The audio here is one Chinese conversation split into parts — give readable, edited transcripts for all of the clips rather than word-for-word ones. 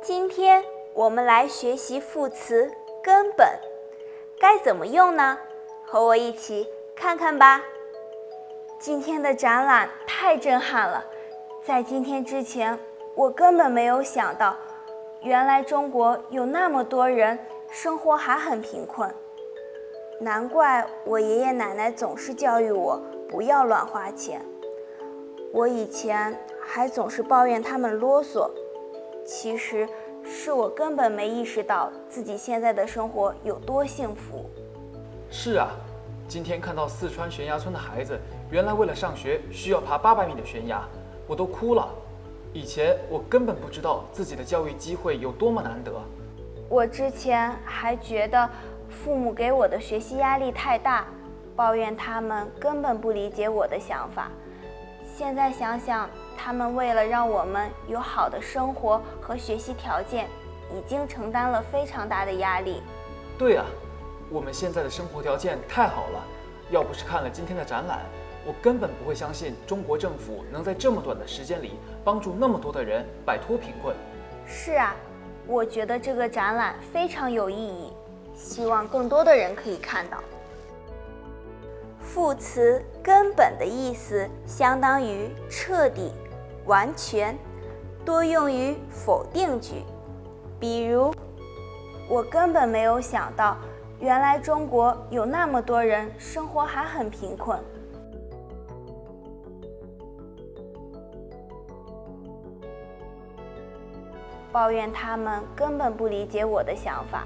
今天我们来学习副词根本，该怎么用呢？和我一起看看吧。今天的展览太震撼了，在今天之前，我根本没有想到，原来中国有那么多人生活还很贫困。难怪我爷爷奶奶总是教育我不要乱花钱。我以前还总是抱怨他们啰嗦，其实是我根本没意识到自己现在的生活有多幸福。是啊，今天看到四川悬崖村的孩子，原来为了上学需要爬800米的悬崖，我都哭了。以前我根本不知道自己的教育机会有多么难得。我之前还觉得父母给我的学习压力太大，抱怨他们根本不理解我的想法。现在想想，他们为了让我们有好的生活和学习条件，已经承担了非常大的压力。对啊，我们现在的生活条件太好了，要不是看了今天的展览，我根本不会相信中国政府能在这么短的时间里帮助那么多的人摆脱贫困。是啊，我觉得这个展览非常有意义，希望更多的人可以看到。副词根本的意思相当于彻底、完全，多用于否定句。比如，我根本没有想到，原来中国有那么多人生活还很贫困。抱怨他们根本不理解我的想法。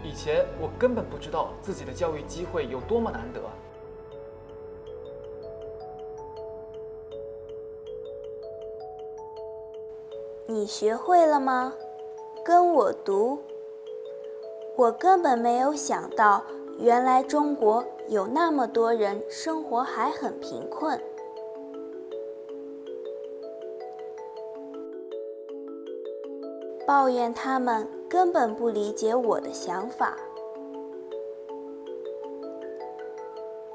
以前我根本不知道自己的教育机会有多么难得。你学会了吗？跟我读。我根本没有想到，原来中国有那么多人生活还很贫困。抱怨他们根本不理解我的想法。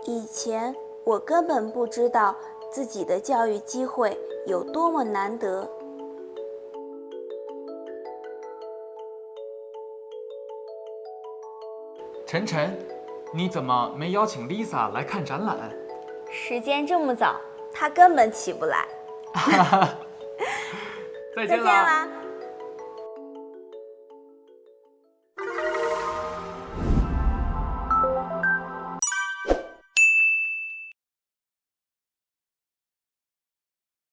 以前我根本不知道自己的教育机会有多么难得。晨晨，你怎么没邀请 Lisa 来看展览？时间这么早，她根本起不来。再见啦。